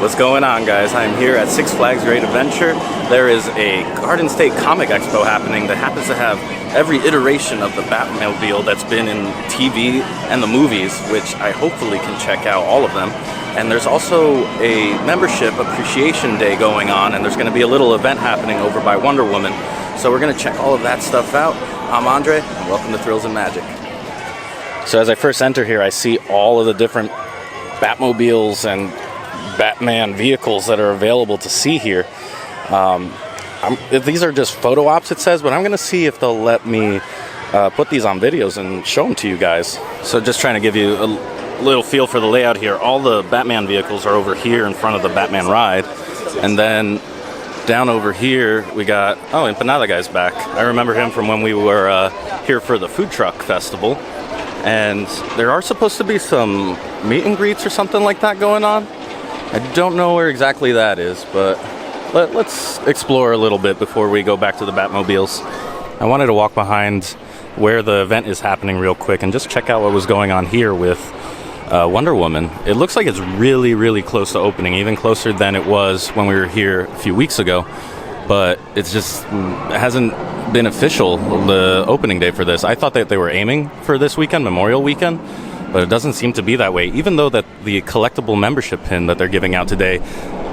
What's going on, guys? I'm here at Six Flags Great Adventure. There is a Garden State Comic Expo happening that happens to have every iteration of the Batmobile that's been in TV and the movies, which I hopefully can check out all of them. And there's also a membership appreciation day going on, and there's going to be a little event happening over by Wonder Woman. So we're going to check all of that stuff out. I'm Andre, and welcome to Thrills and Magic. So as I first enter here, I see all of the different Batmobiles and Batman vehicles that are available to see here. These are just photo ops, it says, but I'm going to see if they'll let me put these on videos and show them to you guys. So just trying to give you a little feel for the layout here. All the Batman vehicles are over here in front of the Batman ride. And then down over here, we got, oh, Empanada Guy's back. I remember him from when we were here for the food truck festival. And there are supposed to be some meet and greets or something like that going on. I don't know where exactly that is, but let's explore a little bit before we go back to the Batmobiles. I wanted to walk behind where the event is happening real quick and just check out what was going on here with Wonder Woman. It looks like it's really, really close to opening, even closer than it was when we were here a few weeks ago. But it's just it hasn't been official, the opening day for this. I thought that they were aiming for this weekend, Memorial Weekend, but it doesn't seem to be that way, even though that the collectible membership pin that they're giving out today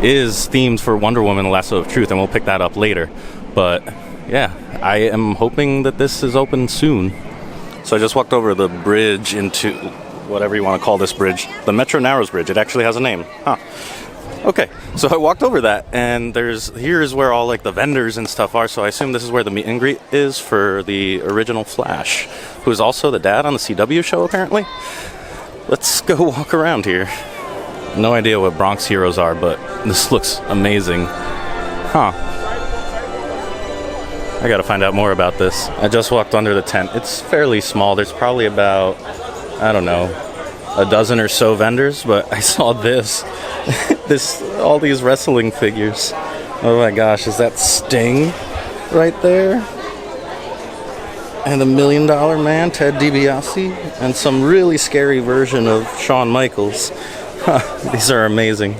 is themed for Wonder Woman, The Lasso of Truth, and we'll pick that up later. But yeah, I am hoping that this is open soon. So I just walked over the bridge into whatever you want to call this bridge, the Metro Narrows Bridge. It actually has a name. Huh. Okay, so I walked over that, and here's where all like the vendors and stuff are, so I assume this is where the meet and greet is for the original Flash, who is also the dad on the CW show, apparently. Let's go walk around here. No idea what Bronx Heroes are, but this looks amazing. Huh. I gotta find out more about this. I just walked under the tent. It's fairly small. There's probably about, I don't know, a dozen or so vendors, but I saw this. All these wrestling figures. Oh my gosh, is that Sting right there? And the $1 Million Man, Ted DiBiase, and some really scary version of Shawn Michaels. These are amazing.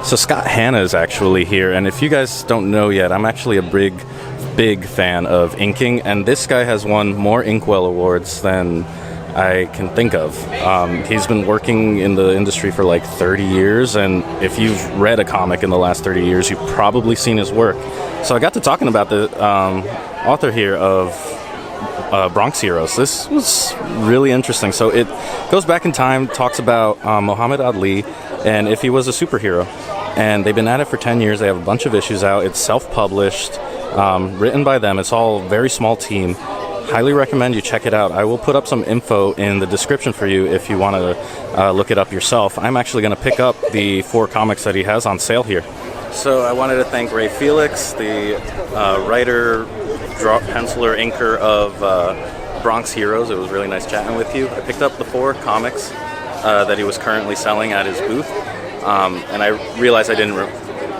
So Scott Hanna is actually here, and if you guys don't know yet, I'm actually a big fan of inking, and this guy has won more Inkwell awards than I can think of. He's been working in the industry for like 30 years, and if you've read a comic in the last 30 years, you've probably seen his work. So I got to talking about the author here of Bronx Heroes. This was really interesting. So it goes back in time, talks about Muhammad Ali and if he was a superhero. And they've been at it for 10 years. They have a bunch of issues out. It's self-published, written by them. It's all a very small team. Highly recommend you check it out. I will put up some info in the description for you if you want to look it up yourself. I'm actually going to pick up the 4 comics that he has on sale here. So I wanted to thank Ray Felix, the writer, penciler, inker of Bronx Heroes. It was really nice chatting with you. I picked up the 4 comics that he was currently selling at his booth. And I realized I didn't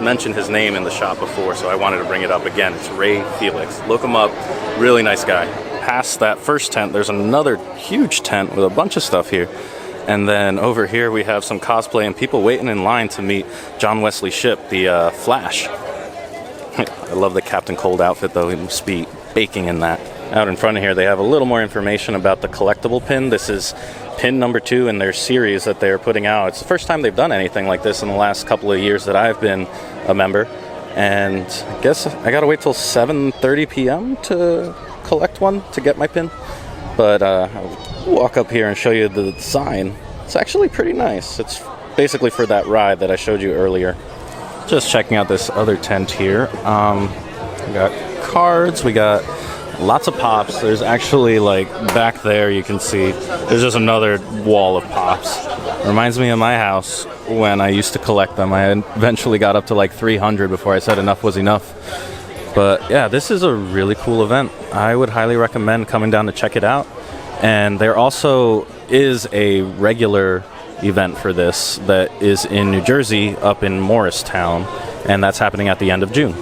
mention his name in the shop before, so I wanted to bring it up again. It's Ray Felix. Look him up. Really nice guy. Past that first tent, there's another huge tent with a bunch of stuff here. And then over here we have some cosplay and people waiting in line to meet John Wesley Shipp, the Flash. I love the Captain Cold outfit, though. He must be baking in that. Out in front of here, they have a little more information about the collectible pin. This is pin number 2 in their series that they're putting out. It's the first time they've done anything like this in the last couple of years that I've been a member. And I guess I gotta wait till 7:30 p.m. to collect one to get my pin. But I'll walk up here and show you the design. It's actually pretty nice. It's basically for that ride that I showed you earlier. Just checking out this other tent here. We got cards, we got lots of pops. There's actually, like, back there you can see, there's just another wall of pops. Reminds me of my house when I used to collect them. I eventually got up to like 300 before I said enough was enough. But yeah, this is a really cool event. I would highly recommend coming down to check it out. And there also is a regular event for this that is in New Jersey, up in Morristown, and that's happening at the end of June.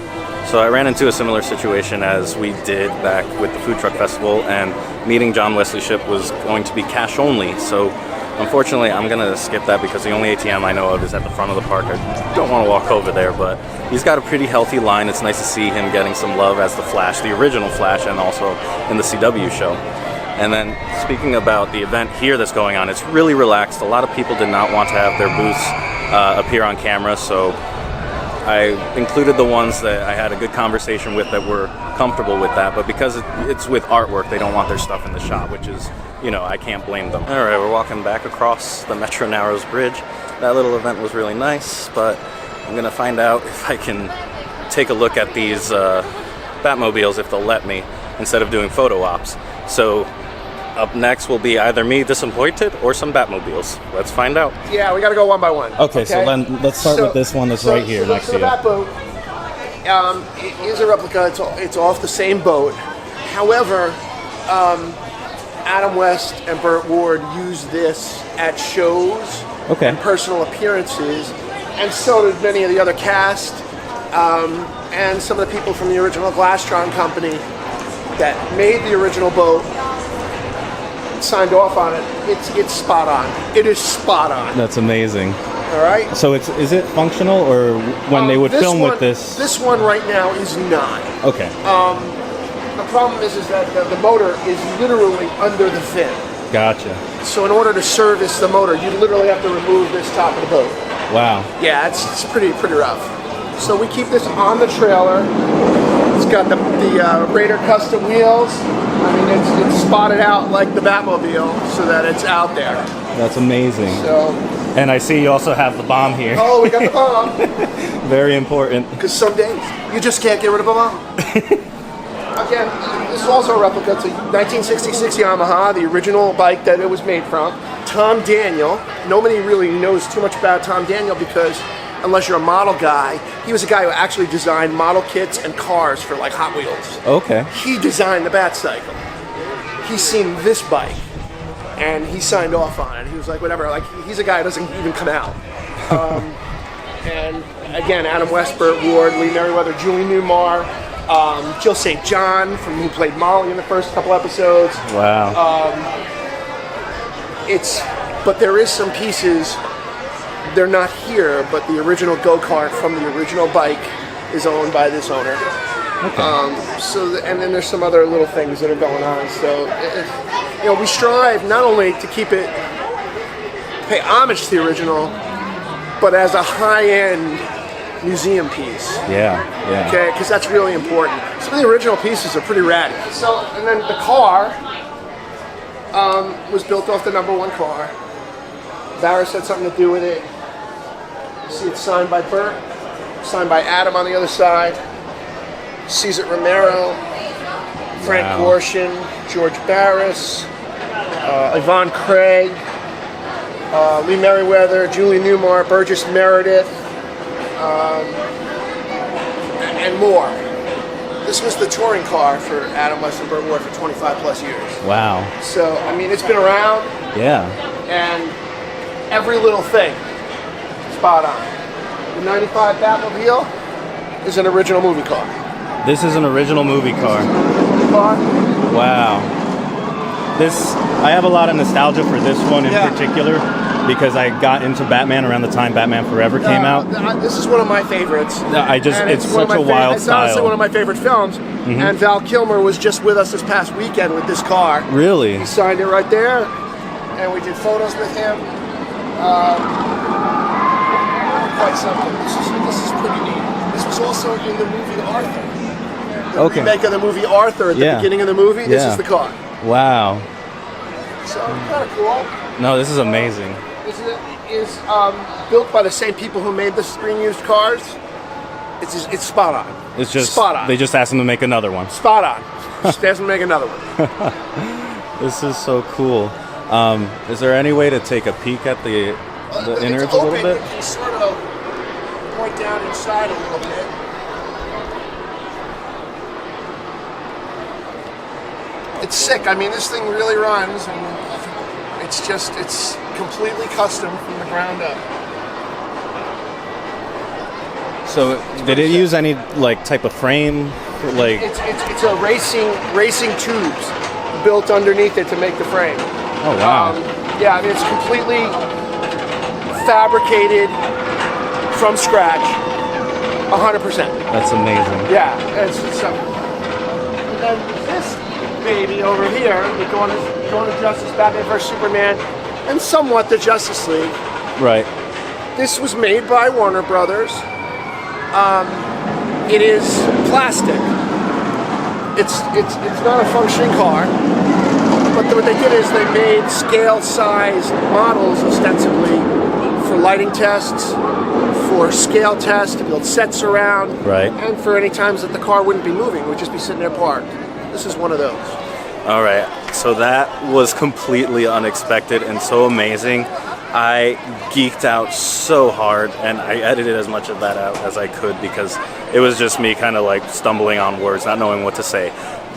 So I ran into a similar situation as we did back with the Food Truck Festival, and meeting John Wesley Shipp was going to be cash only. So Unfortunately, I'm gonna skip that because the only ATM I know of is at the front of the park. I don't want to walk over there, but he's got a pretty healthy line. It's nice to see him getting some love as the Flash, the original Flash, and also in the CW show. And then speaking about the event here that's going on, it's really relaxed. A lot of people did not want to have their booths appear on camera, so I included the ones that I had a good conversation with that were comfortable with that, but because it's with artwork, they don't want their stuff in the shop, which is, you know, I can't blame them. All right, we're walking back across the Metro Narrows Bridge. That little event was really nice, but I'm gonna find out if I can take a look at these Batmobiles, if they'll let me, instead of doing photo ops. So up next will be either me disappointed or some Batmobiles. Let's find out. Yeah, we got to go one by one. Okay, so then let's start with this one that's right here next to you. The Batboat is a replica. It's off the same boat. However, Adam West and Burt Ward use this at shows and personal appearances, and so did many of the other cast and some of the people from the original Glastron company that made the original boat. Signed off on it. It's spot on. It is spot on. That's amazing. All right. So is it functional, or when they would film with this? This one right now is not. Okay. The problem is that the motor is literally under the fin. Gotcha. So in order to service the motor, you literally have to remove this top of the boat. Wow. Yeah, it's pretty rough. So we keep this on the trailer. It's got the Raider custom wheels. I mean, it's spotted out like the Batmobile so that it's out there. That's amazing. So, and I see you also have the bomb here. Oh, we got the bomb. Very important. Because some days you just can't get rid of a bomb. Again, this is also a replica. It's a 1966 Yamaha, the original bike that it was made from. Tom Daniel. Nobody really knows too much about Tom Daniel because, unless you're a model guy, he was a guy who actually designed model kits and cars for like Hot Wheels. Okay. He designed the Batcycle. He's seen this bike, and he signed off on it. He was like, whatever. Like, he's a guy who doesn't even come out. And again, Adam West, Burt Ward, Lee Merriweather, Julie Newmar, Jill St. John, who played Molly in the first couple episodes. Wow. But there is some pieces. They're not here, but the original go-kart from the original bike is owned by this owner. Okay. And then there's some other little things that are going on. So, we strive not only to pay homage to the original, but as a high-end museum piece. Yeah. Okay, because that's really important. Some of the original pieces are pretty rad. So, and then the car was built off the #1 car. Barris had something to do with it. See, it's signed by Burt, signed by Adam on the other side, Cesar Romero, Frank Gorshin, George Barris, Yvonne Craig, Lee Merriweather, Julie Newmar, Burgess Meredith, and more. This was the touring car for Adam West and Burt Ward for 25 plus years. Wow. So, I mean, it's been around. Yeah. And every little thing. Spot on. The 95 Batmobile is an original movie car. This is an original movie car. Wow. I have a lot of nostalgia for this one in particular because I got into Batman around the time Batman Forever came out. This is one of my favorites. It's such a wild style. It's honestly one of my favorite films. Mm-hmm. And Val Kilmer was just with us this past weekend with this car. Really? He signed it right there, and we did photos with him. Quite something. This is pretty neat. This was also in the movie Arthur. The remake of the movie Arthur at the beginning of the movie. This is the car. Wow. So kind of cool. No, this is amazing. This is built by the same people who made the screen used cars. It's spot on. It's just spot on. They just asked him to make another one. Spot on. Just asked him to make another one. This is so cool. Is there any way to take a peek at the innards a little bit? You can sort of point down inside a little bit. It's sick. I mean, this thing really runs, and it's completely custom from the ground up. So, did it use any type of frame? It's a racing tubes built underneath it to make the frame. Oh wow! Yeah, I mean, it's completely fabricated from scratch, 100%. That's amazing. Yeah, it's and then this baby over here, we go into Justice, Batman vs Superman, and somewhat the Justice League. Right. This was made by Warner Brothers. It is plastic. It's not a functioning car. But what they did is they made scale-size models ostensibly for lighting tests, for scale tests, to build sets around, right, and for any times that the car wouldn't be moving, it would just be sitting there parked. This is one of those. All right, so that was completely unexpected and so amazing. I geeked out so hard, and I edited as much of that out as I could because it was just me kind of like stumbling on words, not knowing what to say.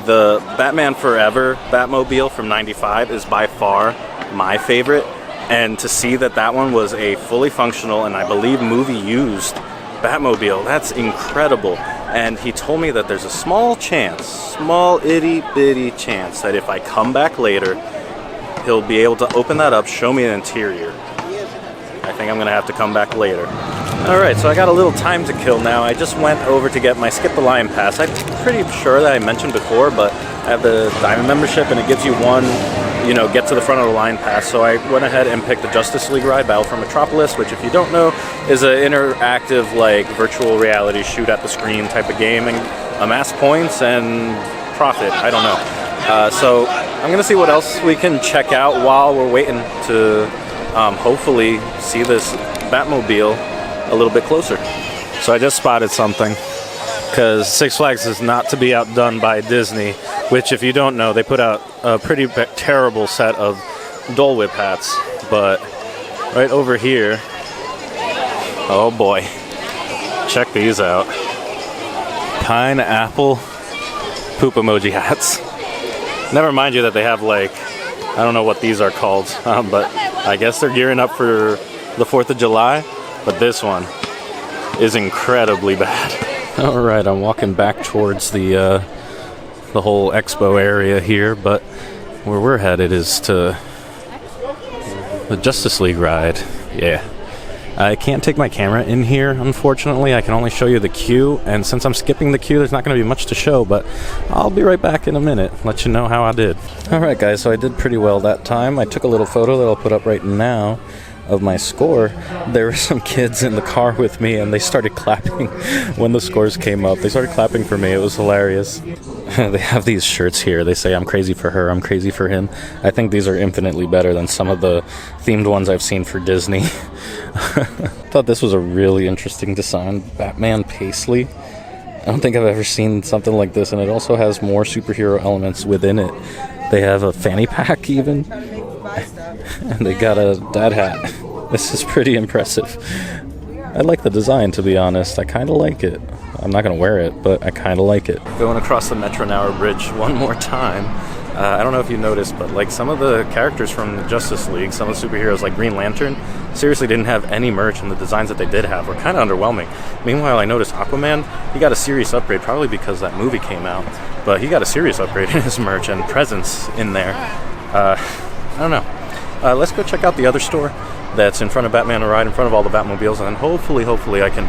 The Batman Forever Batmobile from '95 is by far my favorite, and to see that that one was a fully functional and I believe movie-used Batmobile, that's incredible. And he told me that there's a small itty-bitty chance that if I come back later, he'll be able to open that up, show me an interior. I think I'm gonna have to come back later. All right, so I got a little time to kill now. I just went over to get my Skip the Line pass. I'm pretty sure that I mentioned before, but I have the Diamond membership and it gives you one, get to the front of the line pass. So I went ahead and picked the Justice League ride, Battle for Metropolis, which if you don't know, is an interactive, like, virtual reality shoot at the screen type of game and amass points and profit. I don't know. So I'm gonna see what else we can check out while we're waiting to hopefully see this Batmobile a little bit closer. So I just spotted something, because Six Flags is not to be outdone by Disney, which if you don't know, they put out a pretty terrible set of Dole Whip hats. But right over here, oh boy, check these out. Pineapple poop emoji hats. Never mind you that they have, like, I don't know what these are called, but I guess they're gearing up for the 4th of July. But this one is incredibly bad. All right, I'm walking back towards the whole expo area here, but where we're headed is to the Justice League ride. Yeah. I can't take my camera in here, unfortunately. I can only show you the queue, and since I'm skipping the queue, there's not going to be much to show, but I'll be right back in a minute, let you know how I did. All right, guys, so I did pretty well that time. I took a little photo that I'll put up right now of my score. There were some kids in the car with me, and they started clapping when the scores came up. They started clapping for me. It was hilarious. They have these shirts here. They say, "I'm crazy for her, I'm crazy for him." I think these are infinitely better than some of the themed ones I've seen for Disney. Thought this was a really interesting design. Batman Paisley. I don't think I've ever seen something like this, and it also has more superhero elements within it. They have a fanny pack even, and they got a dad hat. This is pretty impressive. I like the design, to be honest. I kind of like it. I'm not going to wear it, but I kind of like it. Going across the Metro Tower Bridge one more time. I don't know if you noticed, but like some of the characters from the Justice League, some of the superheroes like Green Lantern, seriously didn't have any merch, and the designs that they did have were kind of underwhelming. Meanwhile, I noticed Aquaman, he got a serious upgrade, probably because that movie came out, but he got a serious upgrade in his merch and presence in there. I don't know. Let's go check out the other store that's in front of Batman the Ride, in front of all the Batmobiles, and hopefully I can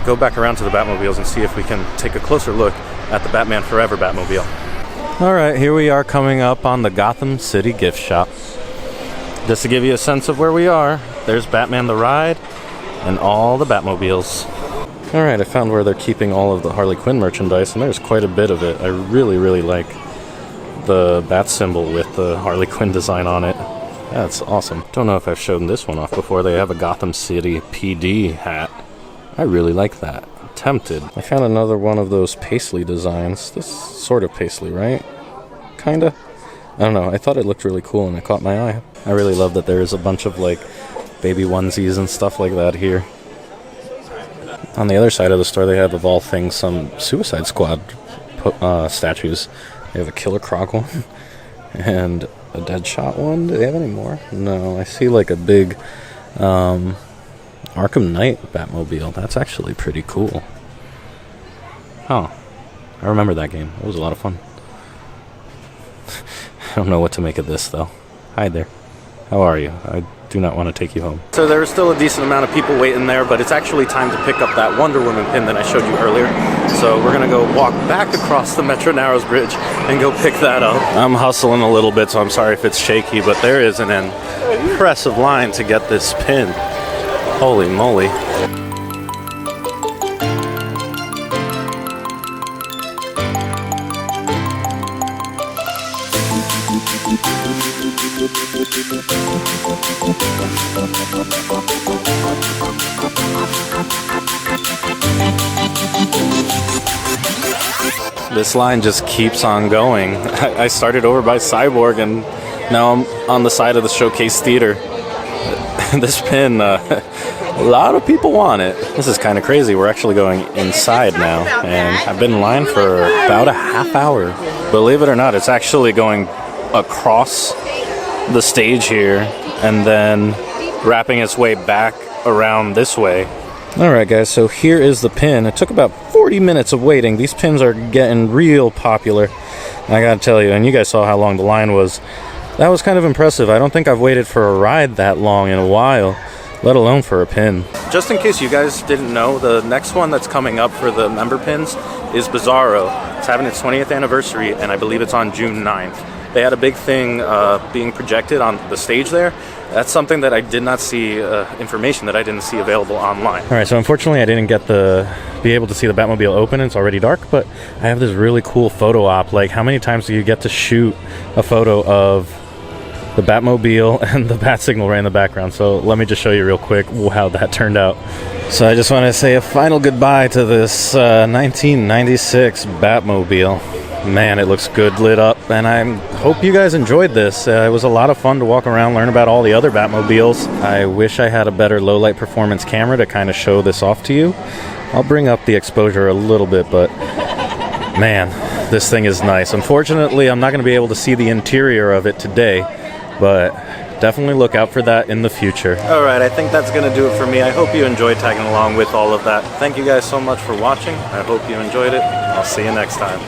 go back around to the Batmobiles and see if we can take a closer look at the Batman Forever Batmobile. All right, here we are coming up on the Gotham City gift shop. Just to give you a sense of where we are, there's Batman the Ride and all the Batmobiles. All right, I found where they're keeping all of the Harley Quinn merchandise, and there's quite a bit of it. I really like the bat symbol with the Harley Quinn design on it. That's awesome. Don't know if I've shown this one off before. They have a Gotham City PD hat. I really like that. Tempted. I found another one of those paisley designs. This sort of paisley, right? Kinda? I don't know. I thought it looked really cool and it caught my eye. I really love that there is a bunch of like baby onesies and stuff like that here. On the other side of the store, they have, of all things, some Suicide Squad statues. They have a Killer Croc one and a Deadshot one. Do they have any more? No, I see like a big Arkham Knight Batmobile. That's actually pretty cool. Oh, I remember that game. It was a lot of fun. I don't know what to make of this, though. Hi there. How are you? I do not want to take you home. So there's still a decent amount of people waiting there, but it's actually time to pick up that Wonder Woman pin that I showed you earlier. So we're gonna go walk back across the Metro Narrows Bridge and go pick that up. I'm hustling a little bit, so I'm sorry if it's shaky, but there is an impressive line to get this pin. Holy moly. This line just keeps on going. I started over by Cyborg and now I'm on the side of the Showcase Theater. This pin, a lot of people want it. This is kind of crazy. We're actually going inside now and I've been in line for about a half hour. Believe it or not, it's actually going across the stage here and then wrapping its way back around this way. Alright guys, so here is the pin. It took about 40 minutes of waiting. These pins are getting real popular. I gotta tell you, and you guys saw how long the line was. That was kind of impressive. I don't think I've waited for a ride that long in a while, let alone for a pin. Just in case you guys didn't know, the next one that's coming up for the member pins is Bizarro. It's having its 20th anniversary and I believe it's on June 9th. They had a big thing being projected on the stage there. That's something that I did not see, information that I didn't see available online. All right, so unfortunately I didn't get be able to see the Batmobile open. It's already dark, but I have this really cool photo op. Like, how many times do you get to shoot a photo of the Batmobile and the bat signal right in the background? So let me just show you real quick how that turned out. So I just want to say a final goodbye to this 1996 Batmobile. Man, it looks good lit up, and I hope you guys enjoyed this. It was a lot of fun to walk around, learn about all the other Batmobiles. I wish I had a better low-light performance camera to kind of show this off to you. I'll bring up the exposure a little bit, but man, this thing is nice. Unfortunately, I'm not going to be able to see the interior of it today, but definitely look out for that in the future. All right, I think that's going to do it for me. I hope you enjoyed tagging along with all of that. Thank you guys so much for watching. I hope you enjoyed it. I'll see you next time.